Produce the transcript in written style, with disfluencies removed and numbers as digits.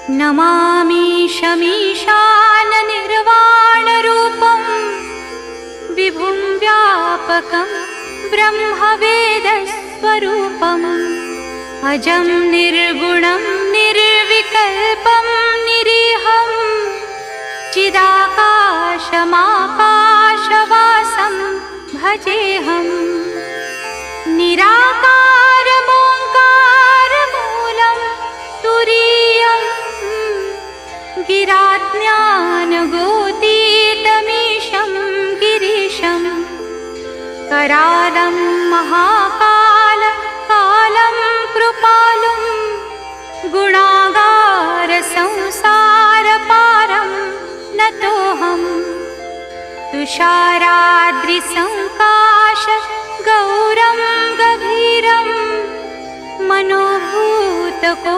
नमामि शमीशाननिर्वाणरूपं विभुं व्यापकं ब्रह्मवेदस्वरूपम् अजं निर्गुणं निर्विकल्पं निरीहं चिदाकाशमाकाशवासं भजेऽहम् निराकारमोङ्कारमूलं तुरीयं गिराज्ञानगोतीतमीशं गिरीशं करालं महाकालं कृपालुं गुणागारसंसारपारं नतोऽहम् तुषाराद्रिसङ्काश गौरं गभीरं मनोभूतको